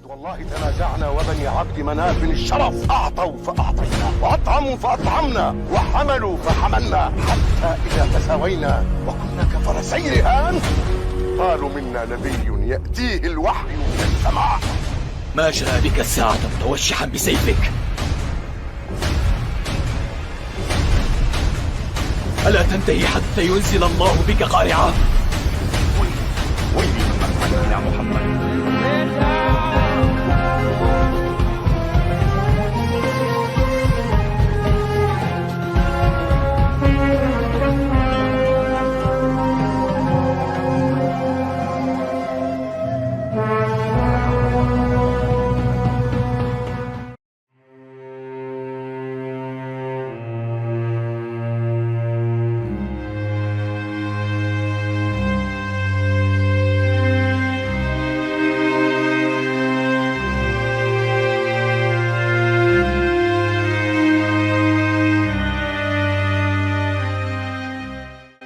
والله تنازعنا وبني عبد مناف الشرف أعطوا فأعطينا وأطعموا فأطعمنا وحملوا فحملنا حتى إذا تساوينا وكنا كفرسي رهان قالوا منا نبي يأتيه الوحي من السماء. ما جاء بك الساعة متوشحا بسيفك؟ ألا تنتهي حتى ينزل الله بك قارعة؟ ويلي محمد يا محمد.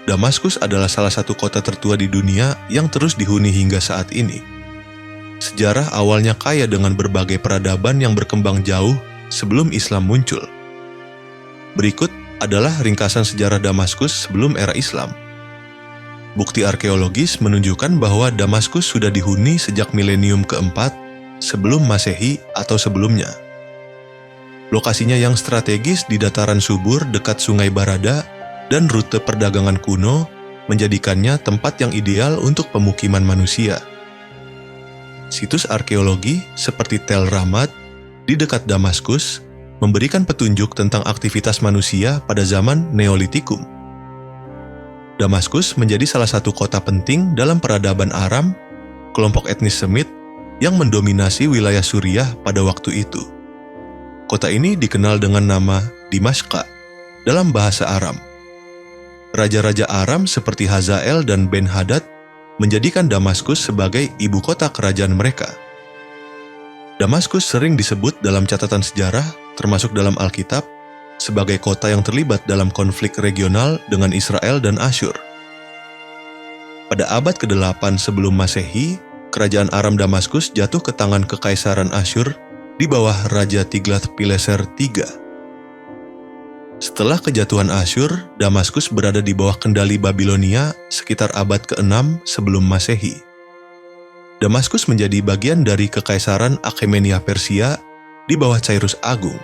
Damaskus adalah salah satu kota tertua di dunia yang terus dihuni hingga saat ini. Sejarah awalnya kaya dengan berbagai peradaban yang berkembang jauh sebelum Islam muncul. Berikut adalah ringkasan sejarah Damaskus sebelum era Islam. Bukti arkeologis menunjukkan bahwa Damaskus sudah dihuni sejak milenium keempat sebelum Masehi atau sebelumnya. Lokasinya yang strategis di dataran subur dekat Sungai Barada dan rute perdagangan kuno menjadikannya tempat yang ideal untuk pemukiman manusia. Situs arkeologi seperti Tel Ramad di dekat Damaskus memberikan petunjuk tentang aktivitas manusia pada zaman Neolitikum. Damaskus menjadi salah satu kota penting dalam peradaban Aram, kelompok etnis Semit yang mendominasi wilayah Suriah pada waktu itu. Kota ini dikenal dengan nama Dimashqa dalam bahasa Aram. Raja-raja Aram seperti Hazael dan Ben-Hadad menjadikan Damaskus sebagai ibu kota kerajaan mereka. Damaskus sering disebut dalam catatan sejarah, termasuk dalam Alkitab, sebagai kota yang terlibat dalam konflik regional dengan Israel dan Asyur. Pada abad ke-8 sebelum Masehi, kerajaan Aram Damaskus jatuh ke tangan Kekaisaran Asyur di bawah Raja Tiglath-Pileser III. Setelah kejatuhan Asyur, Damaskus berada di bawah kendali Babilonia sekitar abad ke-6 sebelum Masehi. Damaskus menjadi bagian dari Kekaisaran Akhemenia Persia di bawah Cyrus Agung.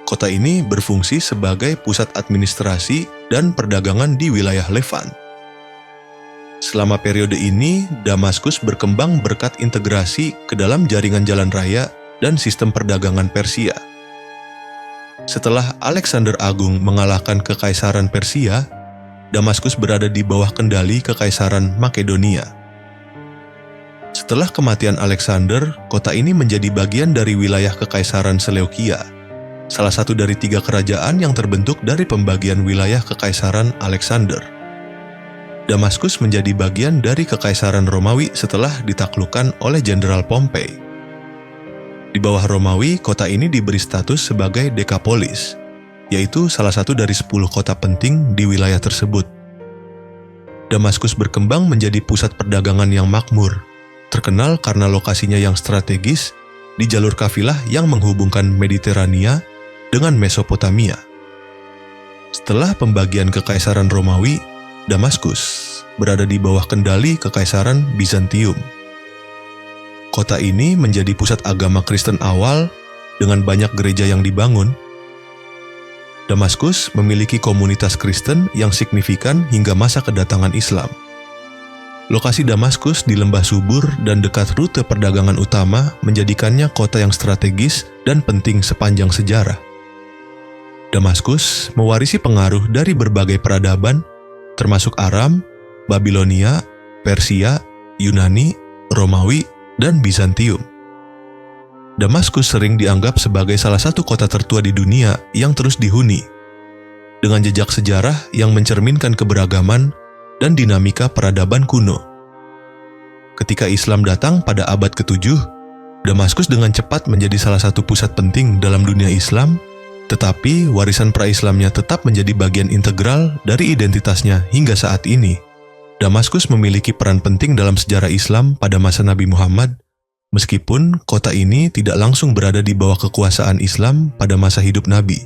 Kota ini berfungsi sebagai pusat administrasi dan perdagangan di wilayah Levant. Selama periode ini, Damaskus berkembang berkat integrasi ke dalam jaringan jalan raya dan sistem perdagangan Persia. Setelah Alexander Agung mengalahkan Kekaisaran Persia, Damaskus berada di bawah kendali Kekaisaran Makedonia. Setelah kematian Alexander, kota ini menjadi bagian dari wilayah Kekaisaran Seleukia, salah satu dari 3 kerajaan yang terbentuk dari pembagian wilayah Kekaisaran Alexander. Damaskus menjadi bagian dari Kekaisaran Romawi setelah ditaklukkan oleh Jenderal Pompei. Di bawah Romawi, kota ini diberi status sebagai Dekapolis, yaitu salah satu dari 10 kota penting di wilayah tersebut. Damaskus berkembang menjadi pusat perdagangan yang makmur, terkenal karena lokasinya yang strategis di jalur kafilah yang menghubungkan Mediterania dengan Mesopotamia. Setelah pembagian Kekaisaran Romawi, Damaskus berada di bawah kendali Kekaisaran Bizantium. Kota ini menjadi pusat agama Kristen awal dengan banyak gereja yang dibangun. Damaskus memiliki komunitas Kristen yang signifikan hingga masa kedatangan Islam. Lokasi Damaskus di lembah subur dan dekat rute perdagangan utama menjadikannya kota yang strategis dan penting sepanjang sejarah. Damaskus mewarisi pengaruh dari berbagai peradaban, termasuk Aram, Babilonia, Persia, Yunani, Romawi, dan Bizantium. Damaskus sering dianggap sebagai salah satu kota tertua di dunia yang terus dihuni, dengan jejak sejarah yang mencerminkan keberagaman dan dinamika peradaban kuno. Ketika Islam datang pada abad ke-7, Damaskus dengan cepat menjadi salah satu pusat penting dalam dunia Islam, tetapi warisan pra-Islamnya tetap menjadi bagian integral dari identitasnya hingga saat ini. Damaskus memiliki peran penting dalam sejarah Islam pada masa Nabi Muhammad, meskipun kota ini tidak langsung berada di bawah kekuasaan Islam pada masa hidup Nabi.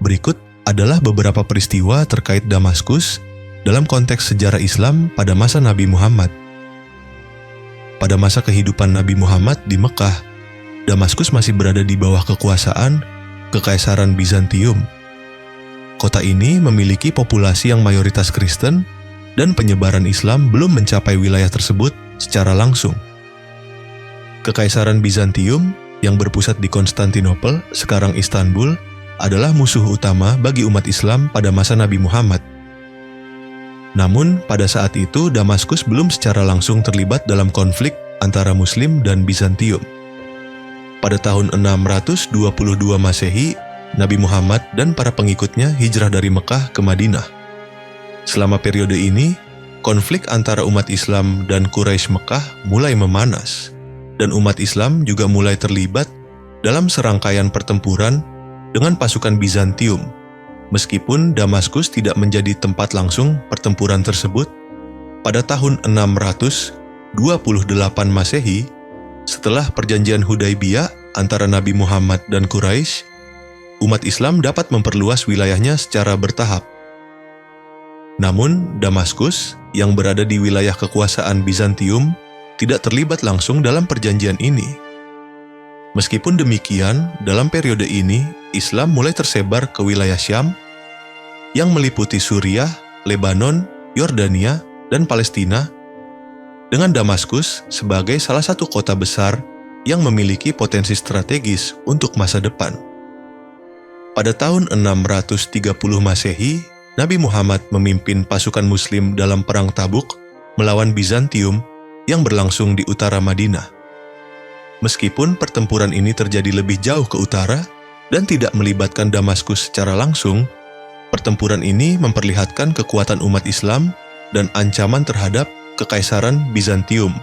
Berikut adalah beberapa peristiwa terkait Damaskus dalam konteks sejarah Islam pada masa Nabi Muhammad. Pada masa kehidupan Nabi Muhammad di Mekah, Damaskus masih berada di bawah kekuasaan Kekaisaran Bizantium. Kota ini memiliki populasi yang mayoritas Kristen dan penyebaran Islam belum mencapai wilayah tersebut secara langsung. Kekaisaran Bizantium yang berpusat di Konstantinopel, sekarang Istanbul, adalah musuh utama bagi umat Islam pada masa Nabi Muhammad. Namun, pada saat itu Damaskus belum secara langsung terlibat dalam konflik antara Muslim dan Bizantium. Pada tahun 622 Masehi, Nabi Muhammad dan para pengikutnya hijrah dari Mekah ke Madinah. Selama periode ini, konflik antara umat Islam dan Quraisy Mekah mulai memanas, dan umat Islam juga mulai terlibat dalam serangkaian pertempuran dengan pasukan Bizantium. Meskipun Damaskus tidak menjadi tempat langsung pertempuran tersebut, pada tahun 628 Masehi, setelah perjanjian Hudaibiyah antara Nabi Muhammad dan Quraisy, umat Islam dapat memperluas wilayahnya secara bertahap. Namun, Damaskus yang berada di wilayah kekuasaan Bizantium tidak terlibat langsung dalam perjanjian ini. Meskipun demikian, dalam periode ini, Islam mulai tersebar ke wilayah Syam yang meliputi Suriah, Lebanon, Yordania, dan Palestina, dengan Damaskus sebagai salah satu kota besar yang memiliki potensi strategis untuk masa depan. Pada tahun 630 Masehi, Nabi Muhammad memimpin pasukan Muslim dalam Perang Tabuk melawan Bizantium yang berlangsung di utara Madinah. Meskipun pertempuran ini terjadi lebih jauh ke utara dan tidak melibatkan Damaskus secara langsung, pertempuran ini memperlihatkan kekuatan umat Islam dan ancaman terhadap Kekaisaran Bizantium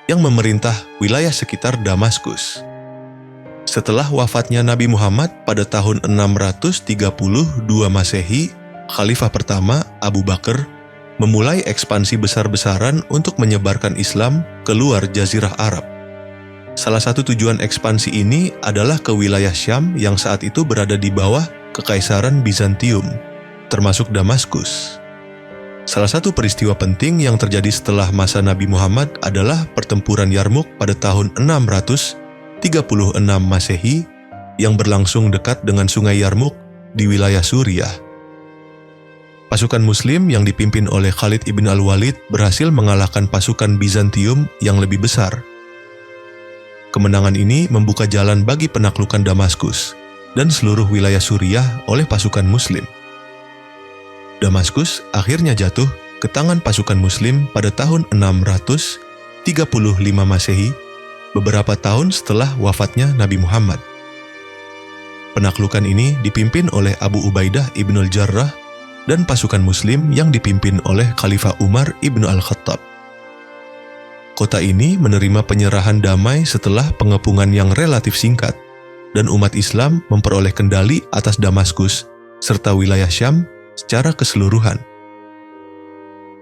yang memerintah wilayah sekitar Damaskus. Setelah wafatnya Nabi Muhammad pada tahun 632 Masehi, Khalifah pertama Abu Bakar memulai ekspansi besar-besaran untuk menyebarkan Islam ke luar Jazirah Arab. Salah satu tujuan ekspansi ini adalah ke wilayah Syam yang saat itu berada di bawah Kekaisaran Bizantium, termasuk Damaskus. Salah satu peristiwa penting yang terjadi setelah masa Nabi Muhammad adalah pertempuran Yarmuk pada tahun 636 Masehi yang berlangsung dekat dengan Sungai Yarmuk di wilayah Suriah. Pasukan Muslim yang dipimpin oleh Khalid ibn al-Walid berhasil mengalahkan pasukan Bizantium yang lebih besar. Kemenangan ini membuka jalan bagi penaklukan Damaskus dan seluruh wilayah Suriah oleh pasukan Muslim. Damaskus akhirnya jatuh ke tangan pasukan Muslim pada tahun 635 Masehi, beberapa tahun setelah wafatnya Nabi Muhammad. Penaklukan ini dipimpin oleh Abu Ubaidah ibn al-Jarrah dan pasukan Muslim yang dipimpin oleh Khalifah Umar ibn al-Khattab. Kota ini menerima penyerahan damai setelah pengepungan yang relatif singkat, dan umat Islam memperoleh kendali atas Damaskus serta wilayah Syam secara keseluruhan.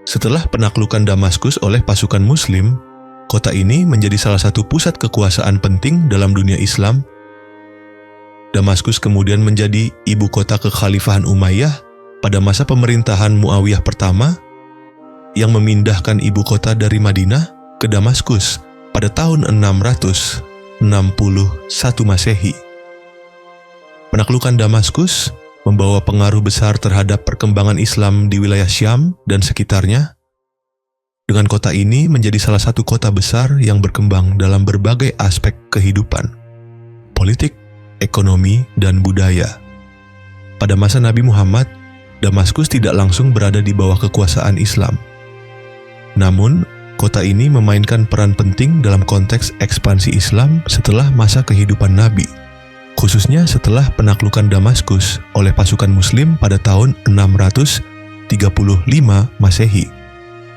Setelah penaklukan Damaskus oleh pasukan Muslim, kota ini menjadi salah satu pusat kekuasaan penting dalam dunia Islam. Damaskus kemudian menjadi ibu kota kekhalifahan Umayyah pada masa pemerintahan Muawiyah pertama, yang memindahkan ibu kota dari Madinah ke Damaskus pada tahun 661 Masehi. Penaklukan Damaskus membawa pengaruh besar terhadap perkembangan Islam di wilayah Syam dan sekitarnya. Dengan kota ini menjadi salah satu kota besar yang berkembang dalam berbagai aspek kehidupan, politik, ekonomi, dan budaya. Pada masa Nabi Muhammad, Damaskus tidak langsung berada di bawah kekuasaan Islam. Namun, kota ini memainkan peran penting dalam konteks ekspansi Islam setelah masa kehidupan Nabi, khususnya setelah penaklukan Damaskus oleh pasukan Muslim pada tahun 635 Masehi.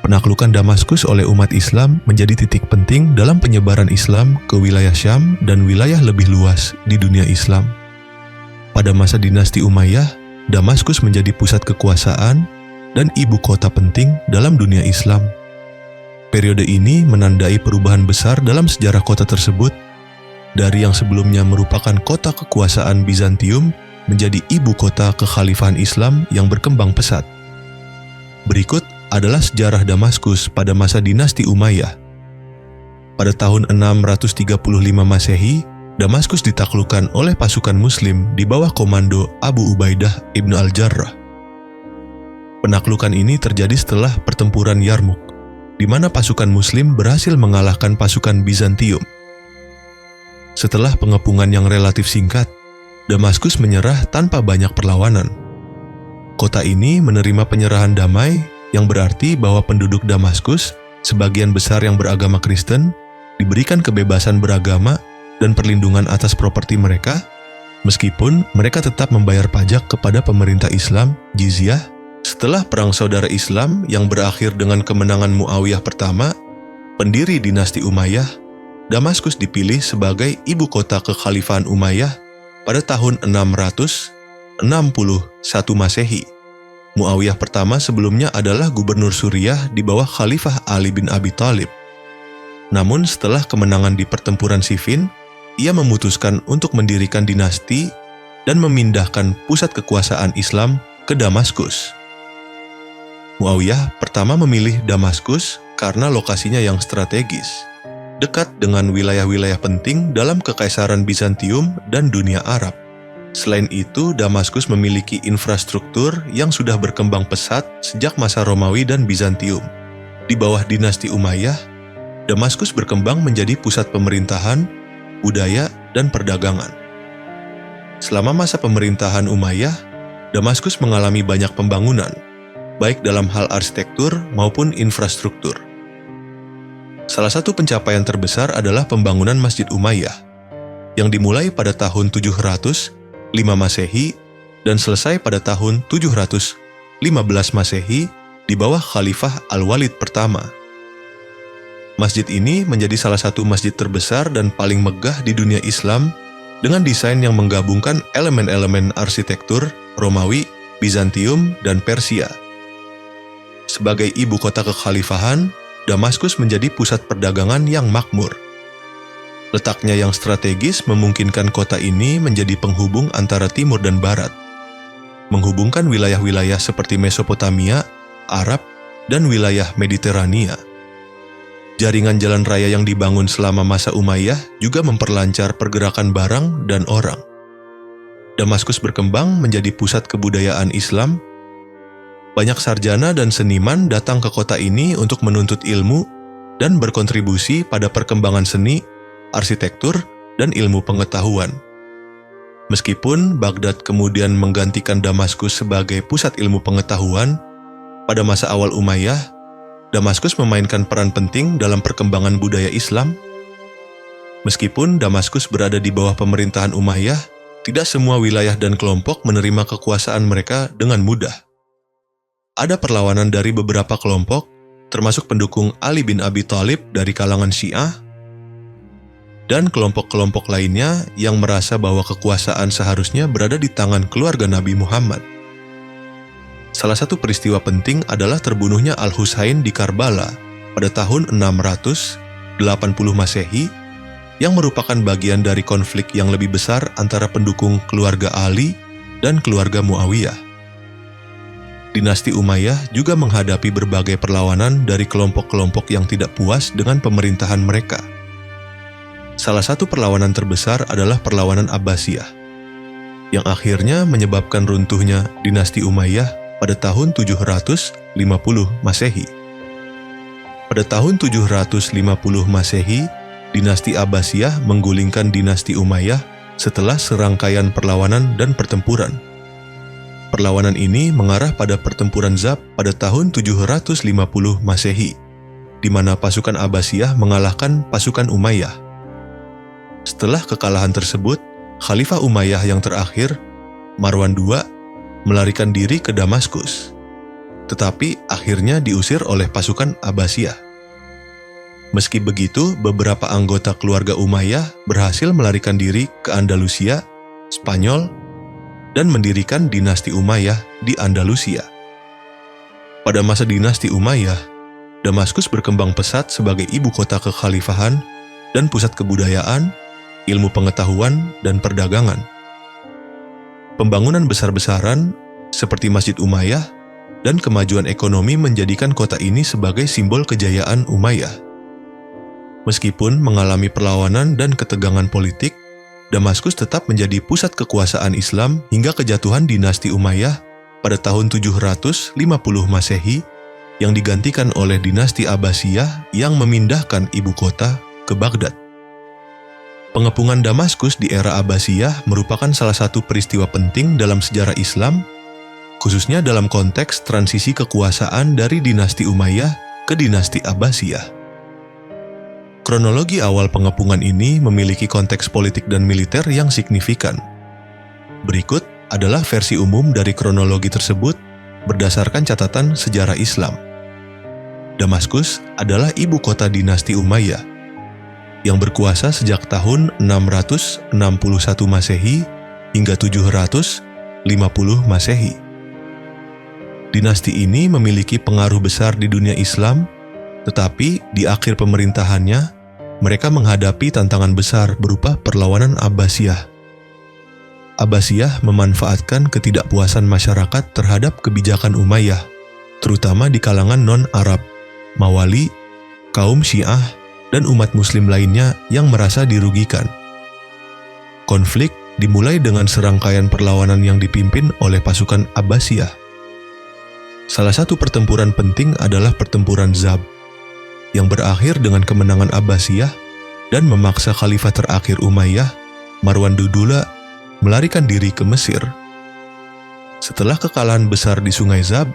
Penaklukan Damaskus oleh umat Islam menjadi titik penting dalam penyebaran Islam ke wilayah Syam dan wilayah lebih luas di dunia Islam. Pada masa dinasti Umayyah, Damaskus menjadi pusat kekuasaan dan ibu kota penting dalam dunia Islam. Periode ini menandai perubahan besar dalam sejarah kota tersebut, dari yang sebelumnya merupakan kota kekuasaan Bizantium menjadi ibu kota kekhalifahan Islam yang berkembang pesat. Berikut adalah sejarah Damaskus pada masa dinasti Umayyah. Pada tahun 635 Masehi, Damaskus ditaklukkan oleh pasukan Muslim di bawah komando Abu Ubaidah ibn al-Jarrah. Penaklukan ini terjadi setelah pertempuran Yarmuk, di mana pasukan Muslim berhasil mengalahkan pasukan Bizantium. Setelah pengepungan yang relatif singkat, Damaskus menyerah tanpa banyak perlawanan. Kota ini menerima penyerahan damai, yang berarti bahwa penduduk Damaskus, sebagian besar yang beragama Kristen, diberikan kebebasan beragama dan perlindungan atas properti mereka, meskipun mereka tetap membayar pajak kepada pemerintah Islam, jizyah. Setelah Perang Saudara Islam yang berakhir dengan kemenangan Muawiyah pertama, pendiri dinasti Umayyah, Damaskus dipilih sebagai ibu kota kekhalifahan Umayyah pada tahun 661 Masehi. Muawiyah pertama sebelumnya adalah gubernur Suriah di bawah Khalifah Ali bin Abi Thalib. Namun setelah kemenangan di pertempuran Siffin, ia memutuskan untuk mendirikan dinasti dan memindahkan pusat kekuasaan Islam ke Damaskus. Muawiyah pertama memilih Damaskus karena lokasinya yang strategis, dekat dengan wilayah-wilayah penting dalam Kekaisaran Bizantium dan dunia Arab. Selain itu, Damaskus memiliki infrastruktur yang sudah berkembang pesat sejak masa Romawi dan Bizantium. Di bawah dinasti Umayyah, Damaskus berkembang menjadi pusat pemerintahan, budaya, dan perdagangan. Selama masa pemerintahan Umayyah, Damaskus mengalami banyak pembangunan, baik dalam hal arsitektur maupun infrastruktur. Salah satu pencapaian terbesar adalah pembangunan Masjid Umayyah, yang dimulai pada tahun 705 Masehi dan selesai pada tahun 715 Masehi di bawah Khalifah Al-Walid pertama. Masjid ini menjadi salah satu masjid terbesar dan paling megah di dunia Islam dengan desain yang menggabungkan elemen-elemen arsitektur Romawi, Bizantium, dan Persia. Sebagai ibu kota kekhalifahan, Damaskus menjadi pusat perdagangan yang makmur. Letaknya yang strategis memungkinkan kota ini menjadi penghubung antara timur dan barat, menghubungkan wilayah-wilayah seperti Mesopotamia, Arab, dan wilayah Mediterania. Jaringan jalan raya yang dibangun selama masa Umayyah juga memperlancar pergerakan barang dan orang. Damaskus berkembang menjadi pusat kebudayaan Islam. Banyak sarjana dan seniman datang ke kota ini untuk menuntut ilmu dan berkontribusi pada perkembangan seni, arsitektur, dan ilmu pengetahuan. Meskipun Baghdad kemudian menggantikan Damaskus sebagai pusat ilmu pengetahuan, pada masa awal Umayyah, Damaskus memainkan peran penting dalam perkembangan budaya Islam. Meskipun Damaskus berada di bawah pemerintahan Umayyah, tidak semua wilayah dan kelompok menerima kekuasaan mereka dengan mudah. Ada perlawanan dari beberapa kelompok, termasuk pendukung Ali bin Abi Thalib dari kalangan Syiah, dan kelompok-kelompok lainnya yang merasa bahwa kekuasaan seharusnya berada di tangan keluarga Nabi Muhammad. Salah satu peristiwa penting adalah terbunuhnya Al-Husain di Karbala pada tahun 680 Masehi, yang merupakan bagian dari konflik yang lebih besar antara pendukung keluarga Ali dan keluarga Muawiyah. Dinasti Umayyah juga menghadapi berbagai perlawanan dari kelompok-kelompok yang tidak puas dengan pemerintahan mereka. Salah satu perlawanan terbesar adalah perlawanan Abbasiyah, yang akhirnya menyebabkan runtuhnya dinasti Umayyah pada tahun 750 Masehi. Pada tahun 750 Masehi, dinasti Abbasiyah menggulingkan dinasti Umayyah setelah serangkaian perlawanan dan pertempuran. Perlawanan ini mengarah pada pertempuran Zab pada tahun 750 Masehi, di mana pasukan Abbasiyah mengalahkan pasukan Umayyah. Setelah kekalahan tersebut, Khalifah Umayyah yang terakhir, Marwan II, melarikan diri ke Damaskus, tetapi akhirnya diusir oleh pasukan Abbasiyah. Meski begitu, beberapa anggota keluarga Umayyah berhasil melarikan diri ke Andalusia, Spanyol, dan mendirikan dinasti Umayyah di Andalusia. Pada masa dinasti Umayyah, Damaskus berkembang pesat sebagai ibu kota kekhalifahan dan pusat kebudayaan, ilmu pengetahuan, dan perdagangan. Pembangunan besar-besaran seperti Masjid Umayyah dan kemajuan ekonomi menjadikan kota ini sebagai simbol kejayaan Umayyah. Meskipun mengalami perlawanan dan ketegangan politik, Damaskus tetap menjadi pusat kekuasaan Islam hingga kejatuhan dinasti Umayyah pada tahun 750 Masehi yang digantikan oleh dinasti Abbasiyah yang memindahkan ibu kota ke Baghdad. Pengepungan Damaskus di era Abbasiyah merupakan salah satu peristiwa penting dalam sejarah Islam, khususnya dalam konteks transisi kekuasaan dari dinasti Umayyah ke dinasti Abbasiyah. Kronologi awal pengepungan ini memiliki konteks politik dan militer yang signifikan. Berikut adalah versi umum dari kronologi tersebut berdasarkan catatan sejarah Islam. Damaskus adalah ibu kota dinasti Umayyah yang berkuasa sejak tahun 661 Masehi hingga 750 Masehi. Dinasti ini memiliki pengaruh besar di dunia Islam, tetapi di akhir pemerintahannya, mereka menghadapi tantangan besar berupa perlawanan Abbasiyah. Abbasiyah memanfaatkan ketidakpuasan masyarakat terhadap kebijakan Umayyah, terutama di kalangan non-Arab, Mawali, kaum Syiah, dan umat Muslim lainnya yang merasa dirugikan. Konflik dimulai dengan serangkaian perlawanan yang dipimpin oleh pasukan Abbasiyah. Salah satu pertempuran penting adalah pertempuran Zab, yang berakhir dengan kemenangan Abbasiyah dan memaksa khalifah terakhir Umayyah, Marwan Dudula, melarikan diri ke Mesir. Setelah kekalahan besar di Sungai Zab,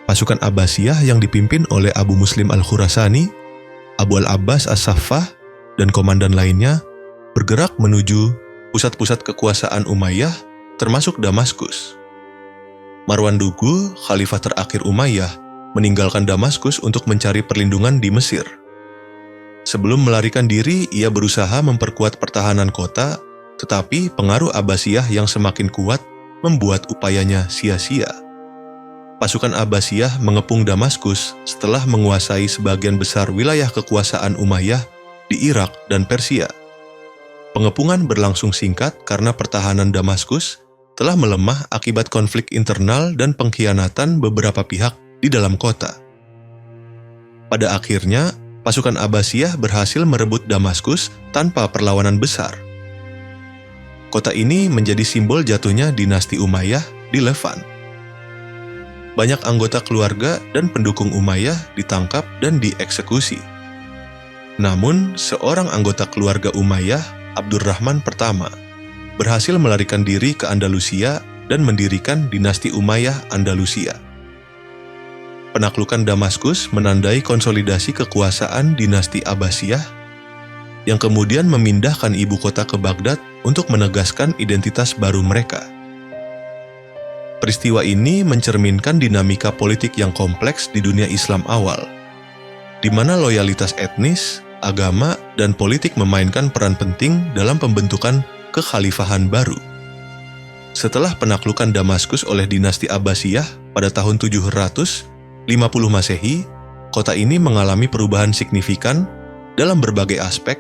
pasukan Abbasiyah yang dipimpin oleh Abu Muslim Al-Khurasani, Abu Al-Abbas As-Saffah, dan komandan lainnya bergerak menuju pusat-pusat kekuasaan Umayyah, termasuk Damaskus. Marwan Dugu, khalifah terakhir Umayyah, meninggalkan Damaskus untuk mencari perlindungan di Mesir. Sebelum melarikan diri, ia berusaha memperkuat pertahanan kota, tetapi pengaruh Abbasiyah yang semakin kuat membuat upayanya sia-sia. Pasukan Abbasiyah mengepung Damaskus setelah menguasai sebagian besar wilayah kekuasaan Umayyah di Irak dan Persia. Pengepungan berlangsung singkat karena pertahanan Damaskus telah melemah akibat konflik internal dan pengkhianatan beberapa pihak di dalam kota. Pada akhirnya, pasukan Abbasiyah berhasil merebut Damaskus tanpa perlawanan besar. Kota ini menjadi simbol jatuhnya dinasti Umayyah di Levan. Banyak anggota keluarga dan pendukung Umayyah ditangkap dan dieksekusi. Namun, seorang anggota keluarga Umayyah, Abdurrahman pertama, berhasil melarikan diri ke Andalusia dan mendirikan dinasti Umayyah Andalusia. Penaklukan Damaskus menandai konsolidasi kekuasaan dinasti Abbasiyah yang kemudian memindahkan ibu kota ke Baghdad untuk menegaskan identitas baru mereka. Peristiwa ini mencerminkan dinamika politik yang kompleks di dunia Islam awal, di mana loyalitas etnis, agama, dan politik memainkan peran penting dalam pembentukan kekhalifahan baru. Setelah penaklukan Damaskus oleh dinasti Abbasiyah pada tahun 750 Masehi, kota ini mengalami perubahan signifikan dalam berbagai aspek,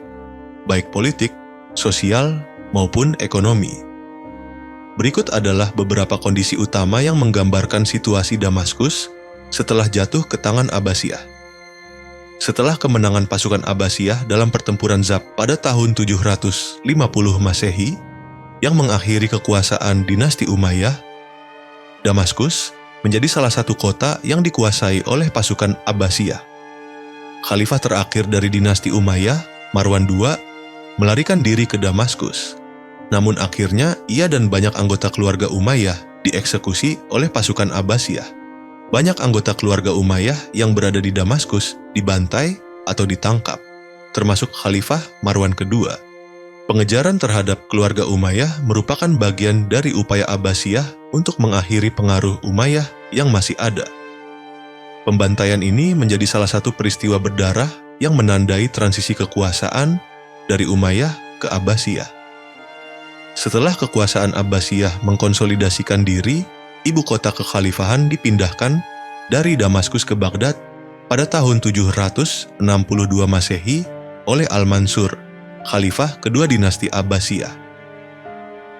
baik politik, sosial, maupun ekonomi. Berikut adalah beberapa kondisi utama yang menggambarkan situasi Damaskus setelah jatuh ke tangan Abbasiyah. Setelah kemenangan pasukan Abbasiyah dalam pertempuran Zab pada tahun 750 Masehi yang mengakhiri kekuasaan dinasti Umayyah, Damaskus menjadi salah satu kota yang dikuasai oleh pasukan Abbasiyah. Khalifah terakhir dari dinasti Umayyah, Marwan II, melarikan diri ke Damaskus. Namun akhirnya ia dan banyak anggota keluarga Umayyah dieksekusi oleh pasukan Abbasiyah. Banyak anggota keluarga Umayyah yang berada di Damaskus dibantai atau ditangkap, termasuk Khalifah Marwan II. Pengejaran terhadap keluarga Umayyah merupakan bagian dari upaya Abbasiyah untuk mengakhiri pengaruh Umayyah yang masih ada. Pembantaian ini menjadi salah satu peristiwa berdarah yang menandai transisi kekuasaan dari Umayyah ke Abbasiyah. Setelah kekuasaan Abbasiyah mengkonsolidasikan diri, ibu kota kekhalifahan dipindahkan dari Damaskus ke Baghdad pada tahun 762 Masehi oleh Al-Mansur, khalifah kedua dinasti Abbasiyah.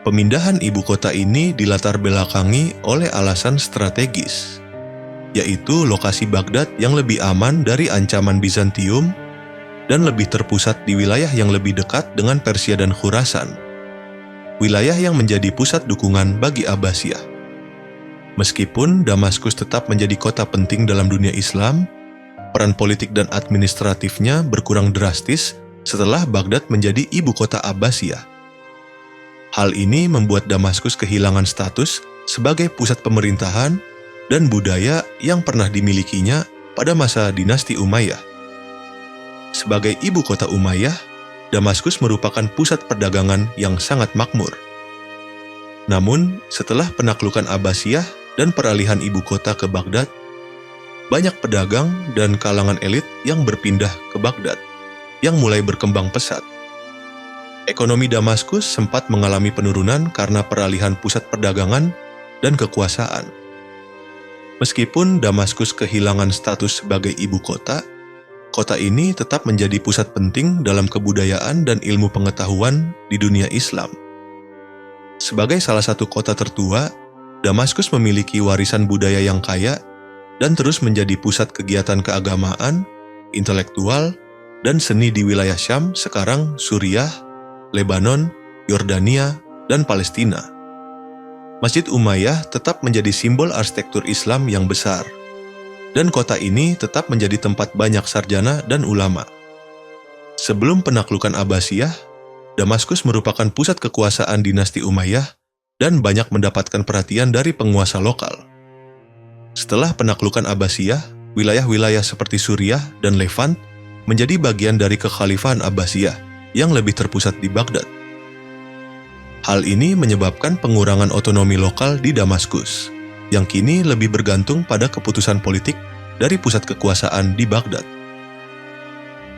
Pemindahan ibu kota ini dilatar belakangi oleh alasan strategis, yaitu lokasi Baghdad yang lebih aman dari ancaman Bizantium dan lebih terpusat di wilayah yang lebih dekat dengan Persia dan Khurasan, wilayah yang menjadi pusat dukungan bagi Abbasiyah. Meskipun Damaskus tetap menjadi kota penting dalam dunia Islam, peran politik dan administratifnya berkurang drastis setelah Baghdad menjadi ibu kota Abbasiyah. Hal ini membuat Damaskus kehilangan status sebagai pusat pemerintahan dan budaya yang pernah dimilikinya pada masa dinasti Umayyah. Sebagai ibu kota Umayyah, Damaskus merupakan pusat perdagangan yang sangat makmur. Namun, setelah penaklukan Abbasiyah dan peralihan ibu kota ke Baghdad, banyak pedagang dan kalangan elit yang berpindah ke Baghdad, yang mulai berkembang pesat. Ekonomi Damaskus sempat mengalami penurunan karena peralihan pusat perdagangan dan kekuasaan. Meskipun Damaskus kehilangan status sebagai ibu kota, kota ini tetap menjadi pusat penting dalam kebudayaan dan ilmu pengetahuan di dunia Islam. Sebagai salah satu kota tertua, Damaskus memiliki warisan budaya yang kaya dan terus menjadi pusat kegiatan keagamaan, intelektual, dan seni di wilayah Syam, sekarang Suriah, Lebanon, Yordania, dan Palestina. Masjid Umayyah tetap menjadi simbol arsitektur Islam yang besar, dan kota ini tetap menjadi tempat banyak sarjana dan ulama. Sebelum penaklukan Abbasiyah, Damaskus merupakan pusat kekuasaan dinasti Umayyah dan banyak mendapatkan perhatian dari penguasa lokal. Setelah penaklukan Abbasiyah, wilayah-wilayah seperti Suriah dan Levant menjadi bagian dari kekhalifahan Abbasiyah yang lebih terpusat di Baghdad. Hal ini menyebabkan pengurangan otonomi lokal di Damaskus, yang kini lebih bergantung pada keputusan politik dari pusat kekuasaan di Baghdad.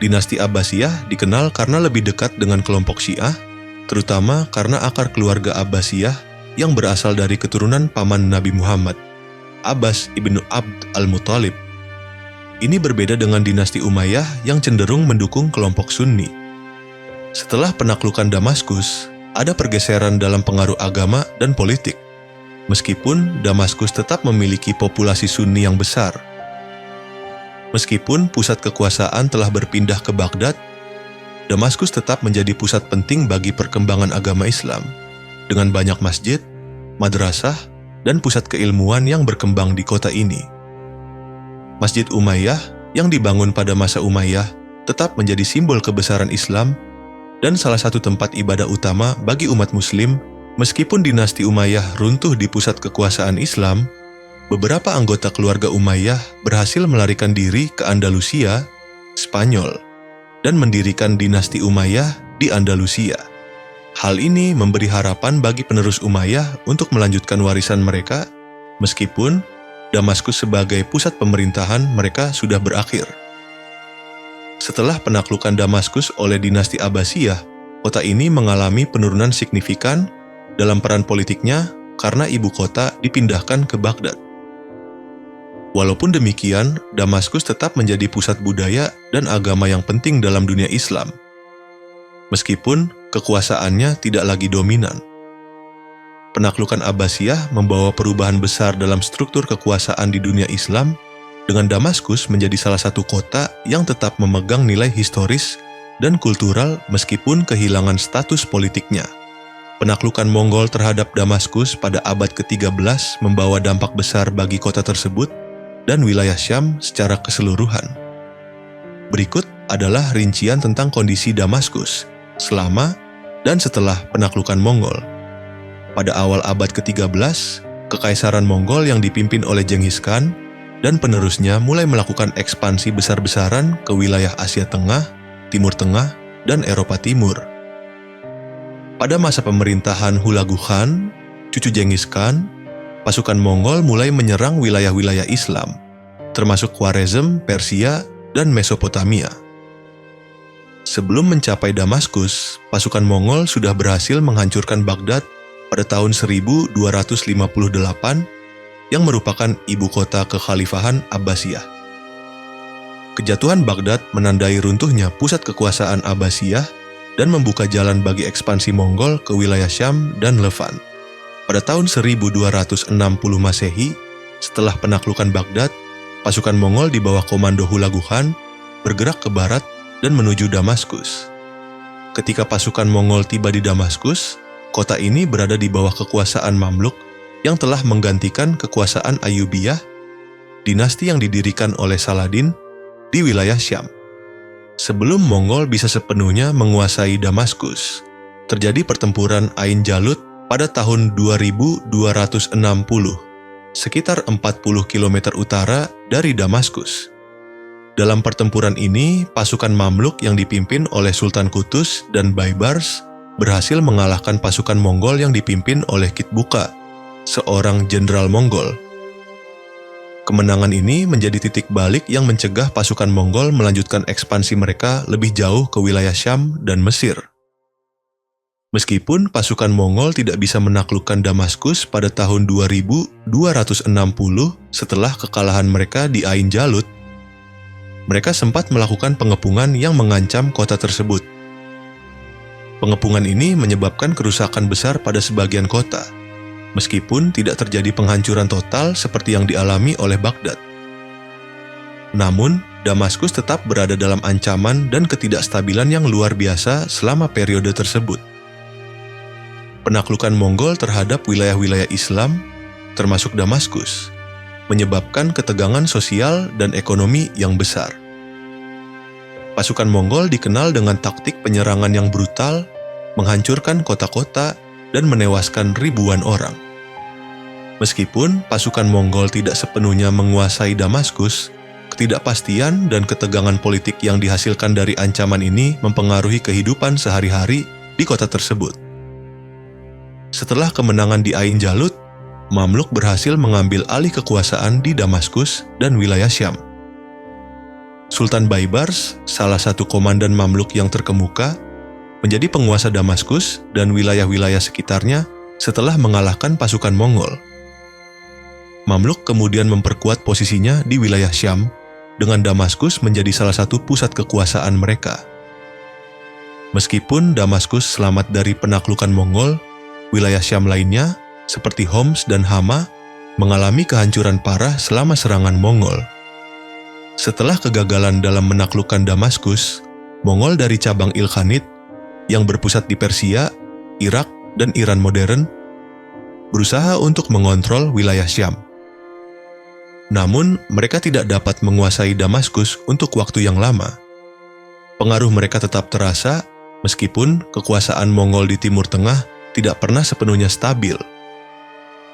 Dinasti Abbasiyah dikenal karena lebih dekat dengan kelompok Syiah, terutama karena akar keluarga Abbasiyah yang berasal dari keturunan paman Nabi Muhammad, Abbas ibnu Abd al-Muttalib. Ini berbeda dengan dinasti Umayyah yang cenderung mendukung kelompok Sunni. Setelah penaklukan Damaskus, ada pergeseran dalam pengaruh agama dan politik, meskipun Damaskus tetap memiliki populasi Sunni yang besar. Meskipun pusat kekuasaan telah berpindah ke Baghdad, Damaskus tetap menjadi pusat penting bagi perkembangan agama Islam, dengan banyak masjid, madrasah, dan pusat keilmuan yang berkembang di kota ini. Masjid Umayyah yang dibangun pada masa Umayyah tetap menjadi simbol kebesaran Islam dan salah satu tempat ibadah utama bagi umat Muslim. Meskipun dinasti Umayyah runtuh di pusat kekuasaan Islam, beberapa anggota keluarga Umayyah berhasil melarikan diri ke Andalusia, Spanyol, dan mendirikan dinasti Umayyah di Andalusia. Hal ini memberi harapan bagi penerus Umayyah untuk melanjutkan warisan mereka, meskipun Damaskus sebagai pusat pemerintahan mereka sudah berakhir. Setelah penaklukan Damaskus oleh dinasti Abbasiyah, kota ini mengalami penurunan signifikan dalam peran politiknya karena ibu kota dipindahkan ke Baghdad. Walaupun demikian, Damaskus tetap menjadi pusat budaya dan agama yang penting dalam dunia Islam, meskipun kekuasaannya tidak lagi dominan. Penaklukan Abbasiyah membawa perubahan besar dalam struktur kekuasaan di dunia Islam, dengan Damaskus menjadi salah satu kota yang tetap memegang nilai historis dan kultural meskipun kehilangan status politiknya. Penaklukan Mongol terhadap Damaskus pada abad ke-13 membawa dampak besar bagi kota tersebut dan wilayah Syam secara keseluruhan. Berikut adalah rincian tentang kondisi Damaskus selama dan setelah penaklukan Mongol. Pada awal abad ke-13, Kekaisaran Mongol yang dipimpin oleh Genghis Khan dan penerusnya mulai melakukan ekspansi besar-besaran ke wilayah Asia Tengah, Timur Tengah, dan Eropa Timur. Pada masa pemerintahan Hulagu Khan, cucu Genghis Khan, pasukan Mongol mulai menyerang wilayah-wilayah Islam, termasuk Khwarezm, Persia, dan Mesopotamia. Sebelum mencapai Damaskus, pasukan Mongol sudah berhasil menghancurkan Baghdad pada tahun 1258 yang merupakan ibu kota kekhalifahan Abbasiyah. Kejatuhan Baghdad menandai runtuhnya pusat kekuasaan Abbasiyah dan membuka jalan bagi ekspansi Mongol ke wilayah Syam dan Levant. Pada tahun 1260 Masehi, setelah penaklukan Baghdad, pasukan Mongol di bawah komando Hulagu Khan bergerak ke barat dan menuju Damaskus. Ketika pasukan Mongol tiba di Damaskus, kota ini berada di bawah kekuasaan Mamluk yang telah menggantikan kekuasaan Ayyubiyah, dinasti yang didirikan oleh Saladin di wilayah Syam. Sebelum Mongol bisa sepenuhnya menguasai Damaskus, terjadi pertempuran Ain Jalut pada tahun 2260, sekitar 40 km utara dari Damaskus. Dalam pertempuran ini, pasukan Mamluk yang dipimpin oleh Sultan Qutuz dan Baibars berhasil mengalahkan pasukan Mongol yang dipimpin oleh Kitbuka, seorang jenderal Mongol. Kemenangan ini menjadi titik balik yang mencegah pasukan Mongol melanjutkan ekspansi mereka lebih jauh ke wilayah Syam dan Mesir. Meskipun pasukan Mongol tidak bisa menaklukkan Damaskus pada tahun 2260 setelah kekalahan mereka di Ain Jalut, mereka sempat melakukan pengepungan yang mengancam kota tersebut. Pengepungan ini menyebabkan kerusakan besar pada sebagian kota, meskipun tidak terjadi penghancuran total seperti yang dialami oleh Baghdad. Namun, Damaskus tetap berada dalam ancaman dan ketidakstabilan yang luar biasa selama periode tersebut. Penaklukan Mongol terhadap wilayah-wilayah Islam, termasuk Damaskus, menyebabkan ketegangan sosial dan ekonomi yang besar. Pasukan Mongol dikenal dengan taktik penyerangan yang brutal, menghancurkan kota-kota, dan menewaskan ribuan orang. Meskipun pasukan Mongol tidak sepenuhnya menguasai Damaskus, ketidakpastian dan ketegangan politik yang dihasilkan dari ancaman ini mempengaruhi kehidupan sehari-hari di kota tersebut. Setelah kemenangan di Ain Jalut, Mamluk berhasil mengambil alih kekuasaan di Damaskus dan wilayah Syam. Sultan Baibars, salah satu komandan Mamluk yang terkemuka, menjadi penguasa Damaskus dan wilayah-wilayah sekitarnya setelah mengalahkan pasukan Mongol. Mamluk kemudian memperkuat posisinya di wilayah Syam, dengan Damaskus menjadi salah satu pusat kekuasaan mereka. Meskipun Damaskus selamat dari penaklukan Mongol, wilayah Syam lainnya, seperti Homs dan Hama, mengalami kehancuran parah selama serangan Mongol. Setelah kegagalan dalam menaklukkan Damaskus, Mongol dari cabang Ilkhanid yang berpusat di Persia, Irak, dan Iran modern berusaha untuk mengontrol wilayah Syam. Namun, mereka tidak dapat menguasai Damaskus untuk waktu yang lama. Pengaruh mereka tetap terasa, meskipun kekuasaan Mongol di Timur Tengah tidak pernah sepenuhnya stabil.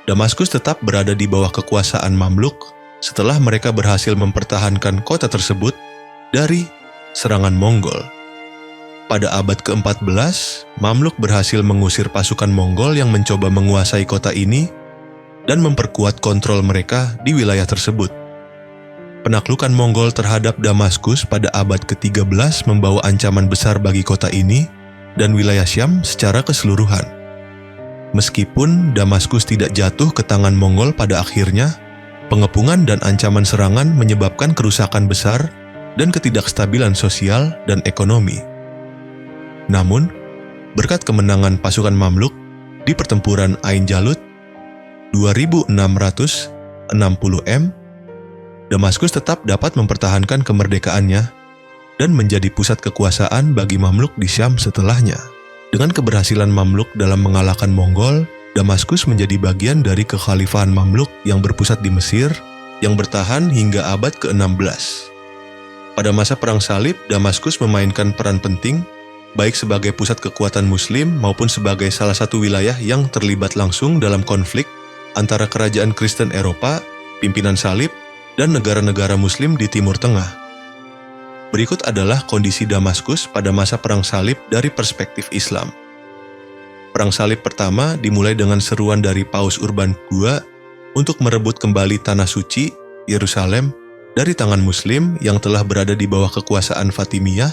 Damaskus tetap berada di bawah kekuasaan Mamluk setelah mereka berhasil mempertahankan kota tersebut dari serangan Mongol. Pada abad ke-14, Mamluk berhasil mengusir pasukan Mongol yang mencoba menguasai kota ini dan memperkuat kontrol mereka di wilayah tersebut. Penaklukan Mongol terhadap Damaskus pada abad ke-13 membawa ancaman besar bagi kota ini dan wilayah Syam secara keseluruhan. Meskipun Damaskus tidak jatuh ke tangan Mongol pada akhirnya, pengepungan dan ancaman serangan menyebabkan kerusakan besar dan ketidakstabilan sosial dan ekonomi. Namun, berkat kemenangan pasukan Mamluk di pertempuran Ain Jalut 2660 M, Damaskus tetap dapat mempertahankan kemerdekaannya dan menjadi pusat kekuasaan bagi Mamluk di Syam setelahnya. Dengan keberhasilan Mamluk dalam mengalahkan Mongol, Damaskus menjadi bagian dari kekhalifahan Mamluk yang berpusat di Mesir yang bertahan hingga abad ke-16. Pada masa Perang Salib, Damaskus memainkan peran penting baik sebagai pusat kekuatan Muslim maupun sebagai salah satu wilayah yang terlibat langsung dalam konflik antara kerajaan Kristen Eropa, pimpinan Salib, dan negara-negara Muslim di Timur Tengah. Berikut adalah kondisi Damaskus pada masa Perang Salib dari perspektif Islam. Perang Salib pertama dimulai dengan seruan dari Paus Urban II untuk merebut kembali Tanah Suci, Yerusalem, dari tangan Muslim yang telah berada di bawah kekuasaan Fatimiyah,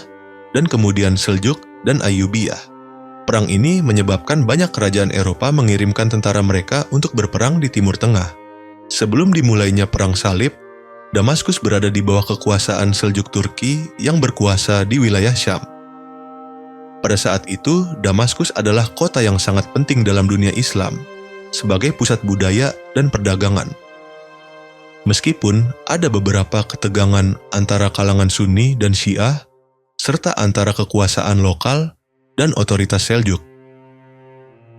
dan kemudian Seljuk dan Ayyubiyah. Perang ini menyebabkan banyak kerajaan Eropa mengirimkan tentara mereka untuk berperang di Timur Tengah. Sebelum dimulainya Perang Salib, Damaskus berada di bawah kekuasaan Seljuk Turki yang berkuasa di wilayah Syam. Pada saat itu, Damaskus adalah kota yang sangat penting dalam dunia Islam sebagai pusat budaya dan perdagangan. Meskipun ada beberapa ketegangan antara kalangan Sunni dan Syiah, serta antara kekuasaan lokal dan otoritas Seljuk.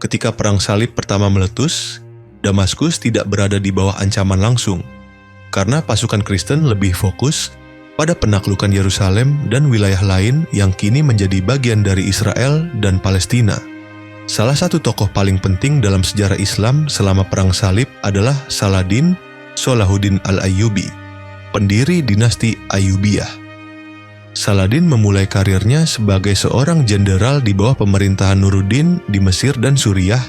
Ketika Perang Salib pertama meletus, Damaskus tidak berada di bawah ancaman langsung, karena pasukan Kristen lebih fokus pada penaklukan Yerusalem dan wilayah lain yang kini menjadi bagian dari Israel dan Palestina. Salah satu tokoh paling penting dalam sejarah Islam selama Perang Salib adalah Saladin Shalahuddin al-Ayyubi, pendiri dinasti Ayyubiyah. Saladin memulai karirnya sebagai seorang jenderal di bawah pemerintahan Nuruddin di Mesir dan Suriah,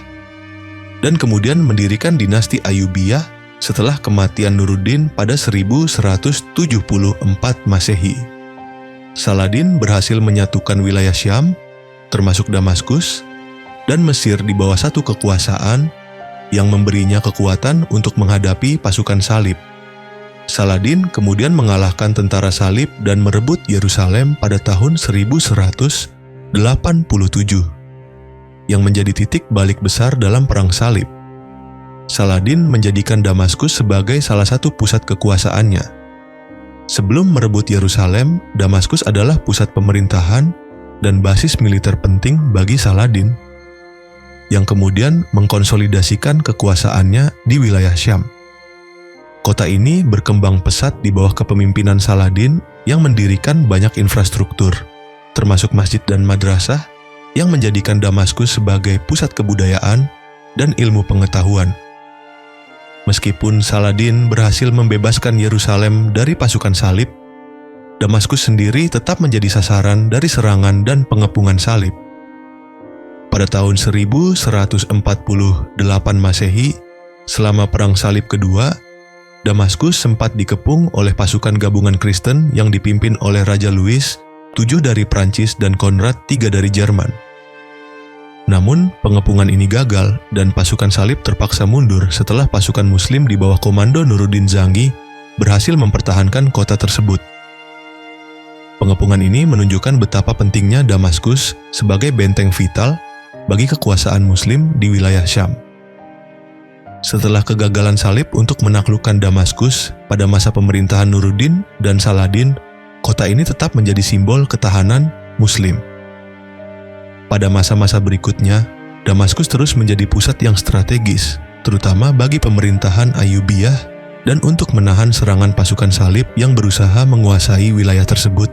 dan kemudian mendirikan dinasti Ayyubiyah setelah kematian Nuruddin pada 1174 Masehi. Saladin berhasil menyatukan wilayah Syam, termasuk Damaskus, dan Mesir di bawah satu kekuasaan yang memberinya kekuatan untuk menghadapi pasukan salib. Saladin kemudian mengalahkan tentara salib dan merebut Yerusalem pada tahun 1187, yang menjadi titik balik besar dalam Perang Salib. Saladin menjadikan Damaskus sebagai salah satu pusat kekuasaannya. Sebelum merebut Yerusalem, Damaskus adalah pusat pemerintahan dan basis militer penting bagi Saladin, yang kemudian mengkonsolidasikan kekuasaannya di wilayah Syam. Kota ini berkembang pesat di bawah kepemimpinan Saladin yang mendirikan banyak infrastruktur, termasuk masjid dan madrasah, yang menjadikan Damaskus sebagai pusat kebudayaan dan ilmu pengetahuan. Meskipun Saladin berhasil membebaskan Yerusalem dari pasukan salib, Damaskus sendiri tetap menjadi sasaran dari serangan dan pengepungan salib. Pada tahun 1148 Masehi, selama Perang Salib kedua, Damaskus sempat dikepung oleh pasukan gabungan Kristen yang dipimpin oleh Raja Louis, 7 dari Prancis dan Konrad, 3 dari Jerman. Namun, pengepungan ini gagal dan pasukan salib terpaksa mundur setelah pasukan Muslim di bawah komando Nuruddin Zangi berhasil mempertahankan kota tersebut. Pengepungan ini menunjukkan betapa pentingnya Damaskus sebagai benteng vital bagi kekuasaan Muslim di wilayah Syam. Setelah kegagalan salib untuk menaklukkan Damaskus pada masa pemerintahan Nuruddin dan Saladin, kota ini tetap menjadi simbol ketahanan Muslim. Pada masa-masa berikutnya, Damaskus terus menjadi pusat yang strategis, terutama bagi pemerintahan Ayyubiyah dan untuk menahan serangan pasukan salib yang berusaha menguasai wilayah tersebut.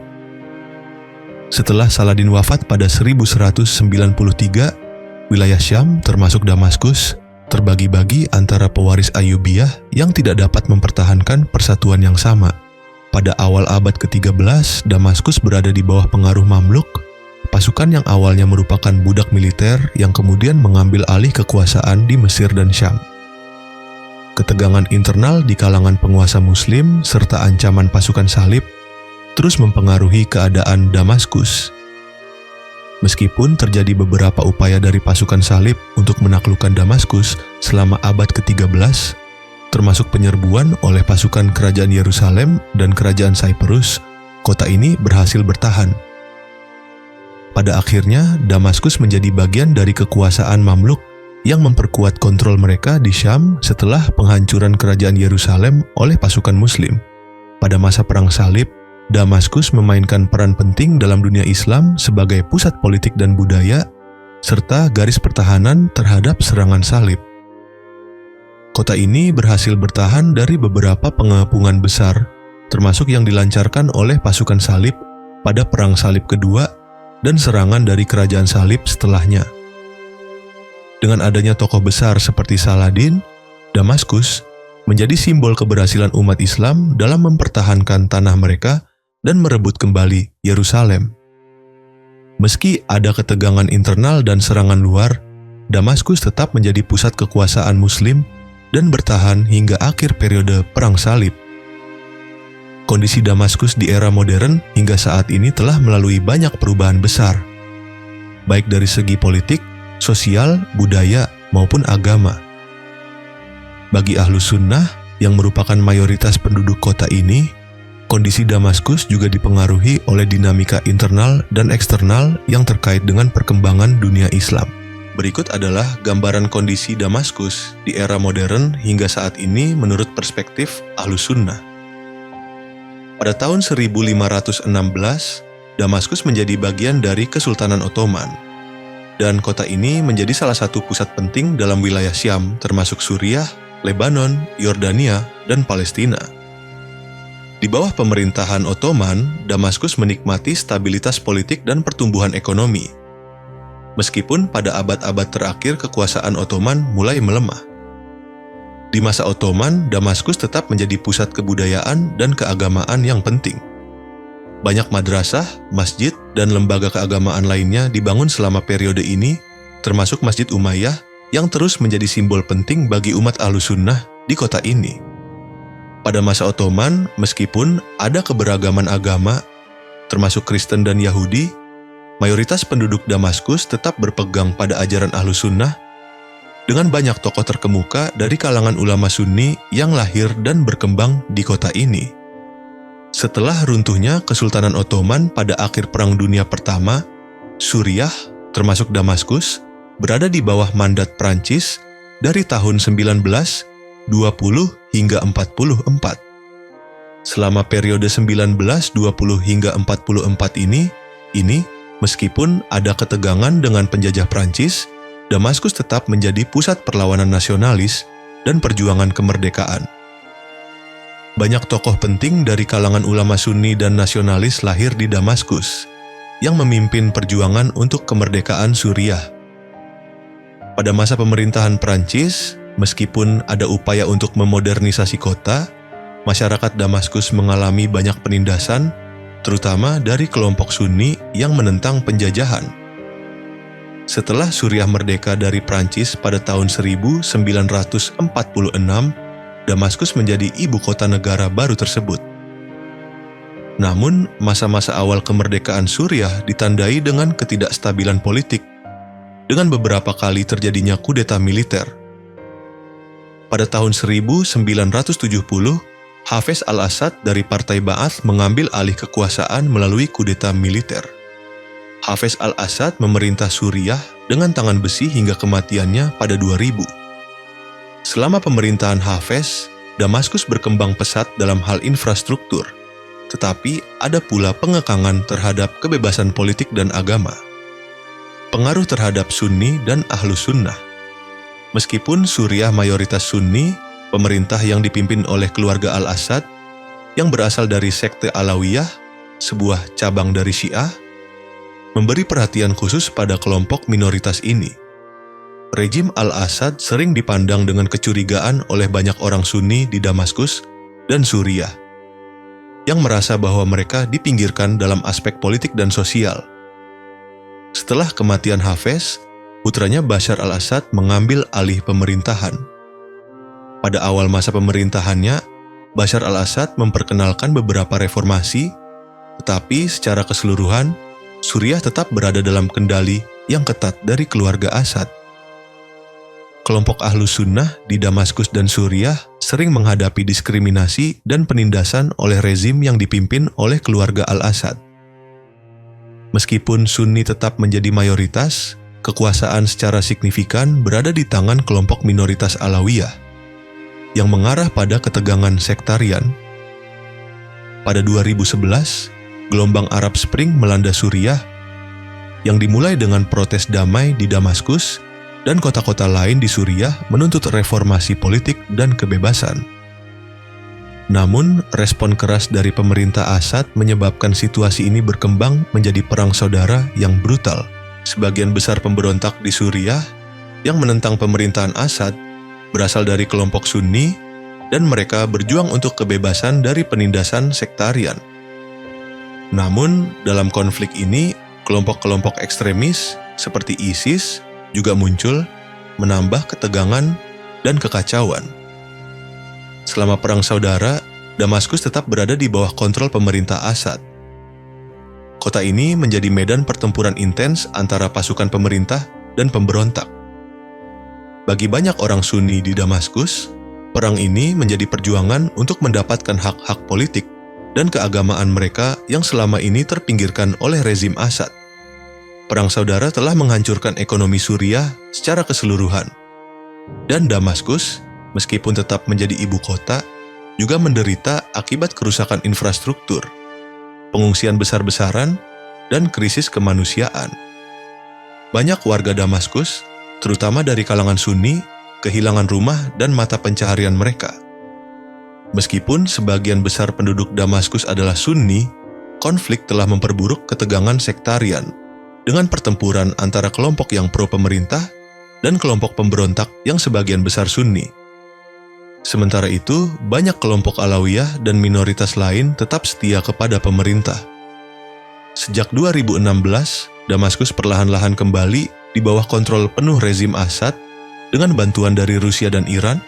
Setelah Saladin wafat pada 1193, wilayah Syam termasuk Damaskus terbagi-bagi antara pewaris Ayyubiyah yang tidak dapat mempertahankan persatuan yang sama. Pada awal abad ke-13, Damaskus berada di bawah pengaruh Mamluk, pasukan yang awalnya merupakan budak militer yang kemudian mengambil alih kekuasaan di Mesir dan Syam. Ketegangan internal di kalangan penguasa Muslim serta ancaman pasukan salib terus mempengaruhi keadaan Damaskus. Meskipun terjadi beberapa upaya dari pasukan salib untuk menaklukkan Damaskus selama abad ke-13, termasuk penyerbuan oleh pasukan kerajaan Yerusalem dan kerajaan Cyprus, kota ini berhasil bertahan. Pada akhirnya, Damaskus menjadi bagian dari kekuasaan Mamluk yang memperkuat kontrol mereka di Syam setelah penghancuran kerajaan Yerusalem oleh pasukan Muslim. Pada masa Perang Salib, Damaskus memainkan peran penting dalam dunia Islam sebagai pusat politik dan budaya, serta garis pertahanan terhadap serangan salib. Kota ini berhasil bertahan dari beberapa pengepungan besar, termasuk yang dilancarkan oleh pasukan salib pada Perang Salib kedua dan serangan dari kerajaan salib setelahnya. Dengan adanya tokoh besar seperti Saladin, Damaskus menjadi simbol keberhasilan umat Islam dalam mempertahankan tanah mereka dan merebut kembali Yerusalem. Meski ada ketegangan internal dan serangan luar, Damaskus tetap menjadi pusat kekuasaan Muslim dan bertahan hingga akhir periode Perang Salib. Kondisi Damaskus di era modern hingga saat ini telah melalui banyak perubahan besar, baik dari segi politik, sosial, budaya, maupun agama. Bagi Ahlus Sunnah yang merupakan mayoritas penduduk kota ini, kondisi Damaskus juga dipengaruhi oleh dinamika internal dan eksternal yang terkait dengan perkembangan dunia Islam. Berikut adalah gambaran kondisi Damaskus di era modern hingga saat ini menurut perspektif Ahlus Sunnah. Pada tahun 1516, Damaskus menjadi bagian dari Kesultanan Ottoman, dan kota ini menjadi salah satu pusat penting dalam wilayah Syam termasuk Suriah, Lebanon, Yordania, dan Palestina. Di bawah pemerintahan Ottoman, Damaskus menikmati stabilitas politik dan pertumbuhan ekonomi. Meskipun pada abad-abad terakhir kekuasaan Ottoman mulai melemah. Di masa Ottoman, Damaskus tetap menjadi pusat kebudayaan dan keagamaan yang penting. Banyak madrasah, masjid, dan lembaga keagamaan lainnya dibangun selama periode ini, termasuk Masjid Umayyah yang terus menjadi simbol penting bagi umat Ahlus Sunnah di kota ini. Pada masa Ottoman, meskipun ada keberagaman agama, termasuk Kristen dan Yahudi, mayoritas penduduk Damaskus tetap berpegang pada ajaran Ahlus Sunnah dengan banyak tokoh terkemuka dari kalangan ulama Sunni yang lahir dan berkembang di kota ini. Setelah runtuhnya Kesultanan Ottoman pada akhir Perang Dunia Pertama, Suriah, termasuk Damaskus, berada di bawah mandat Prancis dari tahun 1920 hingga 44. Selama periode 1920 hingga 44 ini, meskipun ada ketegangan dengan penjajah Prancis, Damaskus tetap menjadi pusat perlawanan nasionalis dan perjuangan kemerdekaan. Banyak tokoh penting dari kalangan ulama Sunni dan nasionalis lahir di Damaskus, yang memimpin perjuangan untuk kemerdekaan Suriah. Pada masa pemerintahan Prancis, meskipun ada upaya untuk memodernisasi kota, masyarakat Damaskus mengalami banyak penindasan, terutama dari kelompok Sunni yang menentang penjajahan. Setelah Suriah merdeka dari Prancis pada tahun 1946, Damaskus menjadi ibu kota negara baru tersebut. Namun, masa-masa awal kemerdekaan Suriah ditandai dengan ketidakstabilan politik, dengan beberapa kali terjadinya kudeta militer. Pada tahun 1970, Hafez al-Assad dari Partai Ba'ath mengambil alih kekuasaan melalui kudeta militer. Hafez al-Assad memerintah Suriah dengan tangan besi hingga kematiannya pada 2000. Selama pemerintahan Hafez, Damaskus berkembang pesat dalam hal infrastruktur, tetapi ada pula pengekangan terhadap kebebasan politik dan agama. Pengaruh terhadap Sunni dan Ahlus Sunnah. Meskipun Suriah mayoritas Sunni, pemerintah yang dipimpin oleh keluarga Al-Assad, yang berasal dari sekte Alawiyah, sebuah cabang dari Syiah, memberi perhatian khusus pada kelompok minoritas ini. Rejim Al-Assad sering dipandang dengan kecurigaan oleh banyak orang Sunni di Damaskus dan Suriah, yang merasa bahwa mereka dipinggirkan dalam aspek politik dan sosial. Setelah kematian Hafez, putranya Bashar al-Assad mengambil alih pemerintahan. Pada awal masa pemerintahannya, Bashar al-Assad memperkenalkan beberapa reformasi, tetapi secara keseluruhan, Suriah tetap berada dalam kendali yang ketat dari keluarga Assad. Kelompok Ahlus Sunnah di Damaskus dan Suriah sering menghadapi diskriminasi dan penindasan oleh rezim yang dipimpin oleh keluarga Al-Assad. Meskipun Sunni tetap menjadi mayoritas, kekuasaan secara signifikan berada di tangan kelompok minoritas Alawiyah, yang mengarah pada ketegangan sektarian. Pada 2011, gelombang Arab Spring melanda Suriah, yang dimulai dengan protes damai di Damaskus dan kota-kota lain di Suriah menuntut reformasi politik dan kebebasan. Namun, respon keras dari pemerintah Assad menyebabkan situasi ini berkembang menjadi perang saudara yang brutal. Sebagian besar pemberontak di Suriah yang menentang pemerintahan Assad berasal dari kelompok Sunni, dan mereka berjuang untuk kebebasan dari penindasan sektarian. Namun, dalam konflik ini, kelompok-kelompok ekstremis seperti ISIS juga muncul, menambah ketegangan dan kekacauan. Selama Perang Saudara, Damaskus tetap berada di bawah kontrol pemerintah Assad. Kota ini menjadi medan pertempuran intens antara pasukan pemerintah dan pemberontak. Bagi banyak orang Sunni di Damaskus, Perang ini menjadi perjuangan untuk mendapatkan hak-hak politik dan keagamaan mereka yang selama ini terpinggirkan oleh rezim Assad. Perang saudara telah menghancurkan ekonomi Suriah secara keseluruhan. Dan Damaskus, meskipun tetap menjadi ibu kota, juga menderita akibat kerusakan infrastruktur, pengungsian besar-besaran, dan krisis kemanusiaan. Banyak warga Damaskus, terutama dari kalangan Sunni, kehilangan rumah dan mata pencaharian mereka. Meskipun sebagian besar penduduk Damaskus adalah Sunni, konflik telah memperburuk ketegangan sektarian dengan pertempuran antara kelompok yang pro-pemerintah dan kelompok pemberontak yang sebagian besar Sunni. Sementara itu, banyak kelompok Alawiyah dan minoritas lain tetap setia kepada pemerintah. Sejak 2016, Damaskus perlahan-lahan kembali di bawah kontrol penuh rezim Assad dengan bantuan dari Rusia dan Iran.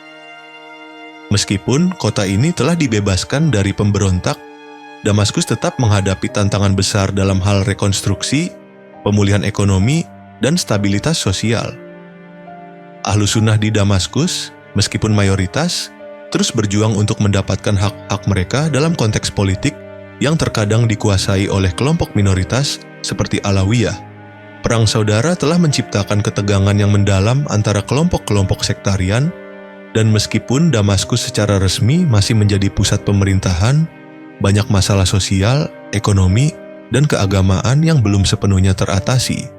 Meskipun kota ini telah dibebaskan dari pemberontak, Damaskus tetap menghadapi tantangan besar dalam hal rekonstruksi, pemulihan ekonomi, dan stabilitas sosial. Ahlus Sunnah di Damaskus, meskipun mayoritas, terus berjuang untuk mendapatkan hak-hak mereka dalam konteks politik yang terkadang dikuasai oleh kelompok minoritas seperti Alawiyah. Perang saudara telah menciptakan ketegangan yang mendalam antara kelompok-kelompok sektarian, dan meskipun Damaskus secara resmi masih menjadi pusat pemerintahan, banyak masalah sosial, ekonomi, dan keagamaan yang belum sepenuhnya teratasi.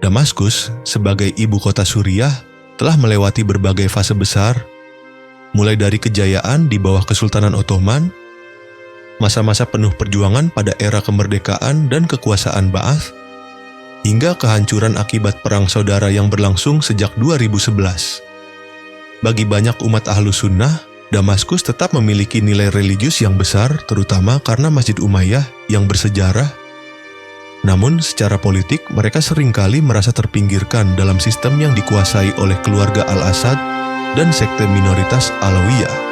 Damaskus, sebagai ibu kota Suriah, telah melewati berbagai fase besar, mulai dari kejayaan di bawah Kesultanan Ottoman, masa-masa penuh perjuangan pada era kemerdekaan dan kekuasaan Ba'ath, hingga kehancuran akibat perang saudara yang berlangsung sejak 2011. Bagi banyak umat Ahlus Sunnah, Damaskus tetap memiliki nilai religius yang besar, terutama karena Masjid Umayyah yang bersejarah. Namun, secara politik mereka seringkali merasa terpinggirkan dalam sistem yang dikuasai oleh keluarga Al-Assad dan sekte minoritas Alawiyah.